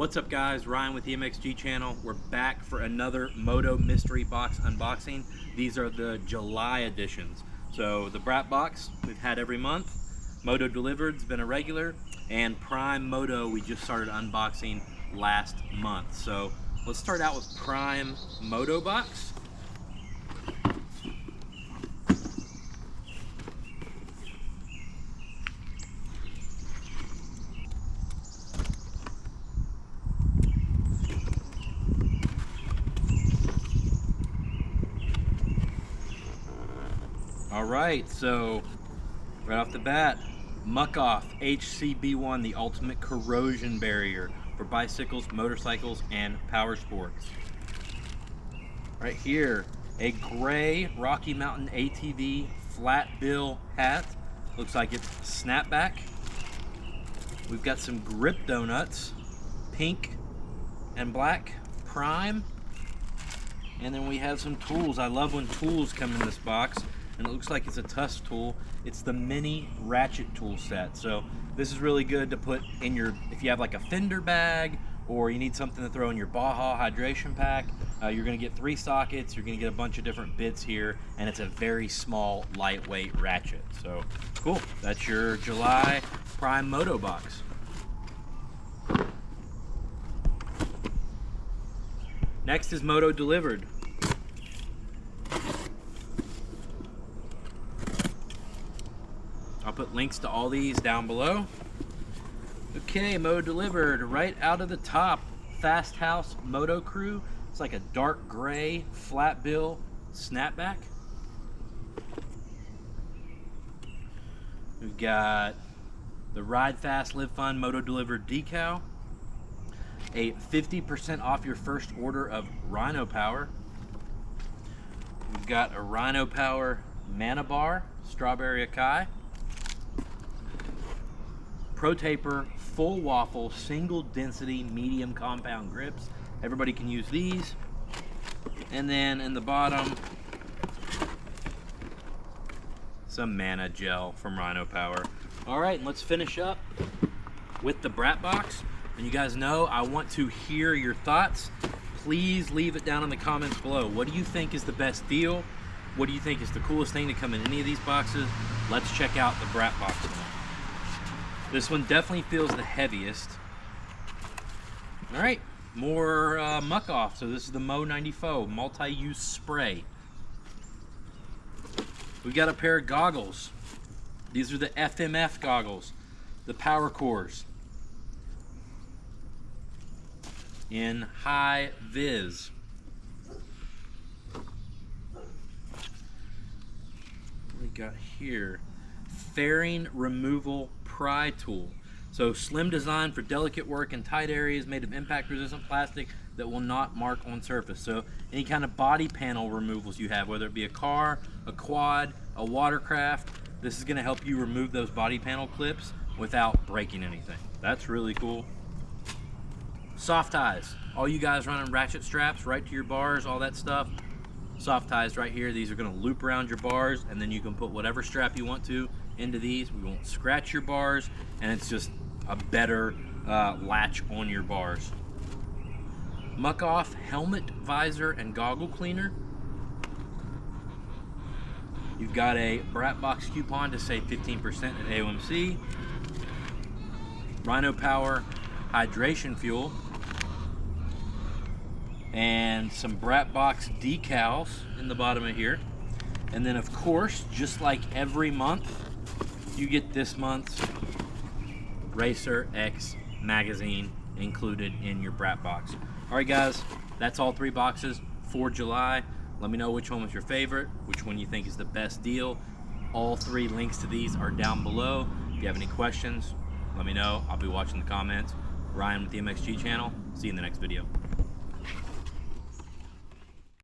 What's up guys, Ryan with the MXG channel. We're back for another Moto mystery box unboxing. These are the July editions. So the Brat box we've had every month, Moto Delivered's been a regular, and Prime Moto we just started unboxing last month. So let's start out with Prime Moto box. Alright, so right off the bat, Muck Off HCB1, the ultimate corrosion barrier for bicycles, motorcycles, and power sports. Right here, a gray Rocky Mountain ATV flat bill hat. Looks like it's snapback. We've got some grip donuts, pink and black, Prime. And then we have some tools. I love when tools come in this box. And it looks like it's a tusk tool. It's the mini ratchet tool set. So this is really good to put in your, if you have like a fender bag or you need something to throw in your Baja hydration pack, you're gonna get 3 sockets, you're gonna get a bunch of different bits here, and it's a very small, lightweight ratchet. So cool, that's your July Prime Moto box. Next is Moto Delivered. I'll put links to all these down below. Okay, Moto Delivered, right out of the top, Fast House Moto Crew. It's like a dark gray flat bill snapback. We've got the Ride Fast Live Fun Moto Delivered decal, a 50% off your first order of Rhino Power. We've got a Rhino Power Mana Bar Strawberry Acai. Pro Taper full waffle single density medium compound grips. Everybody can use these. And then in the bottom, some Mana Gel from Rhino Power. All right, and let's finish up with the Brat box. And you guys know I want to hear your thoughts. Please leave it down in the comments below. What do you think is the best deal? What do you think is the coolest thing to come in any of these boxes? Let's check out the Brat box now. This one definitely feels the heaviest. All right, more Muck Off. So this is the Mo 94 multi-use spray. We got a pair of goggles. These are the FMF goggles, the Power Cores in high vis. What we got here? Fairing removal pry tool. So slim design for delicate work in tight areas, made of impact resistant plastic that will not mark on surface. So any kind of body panel removals you have, whether it be a car, a quad, a watercraft, this is going to help you remove those body panel clips without breaking anything. That's really cool. Soft ties. All you guys running ratchet straps right to your bars, all that stuff. Soft ties right here. These are going to loop around your bars, and then you can put whatever strap you want to into these. We won't scratch your bars, and it's just a better latch on your bars. Muck Off helmet, visor, and goggle cleaner. You've got a Brat Box coupon to save 15% at AOMC. Rhino Power hydration fuel. And some Brat Box decals in the bottom of here. And then of course, just like every month, you get this month's Racer X magazine included in your Brat box. All right guys, that's all 3 boxes for July. Let me know which one was your favorite, which one you think is the best deal. All 3 links to these are down below. If you have any questions, let me know. I'll be watching the comments. Ryan with the MXG channel. See you in the next video.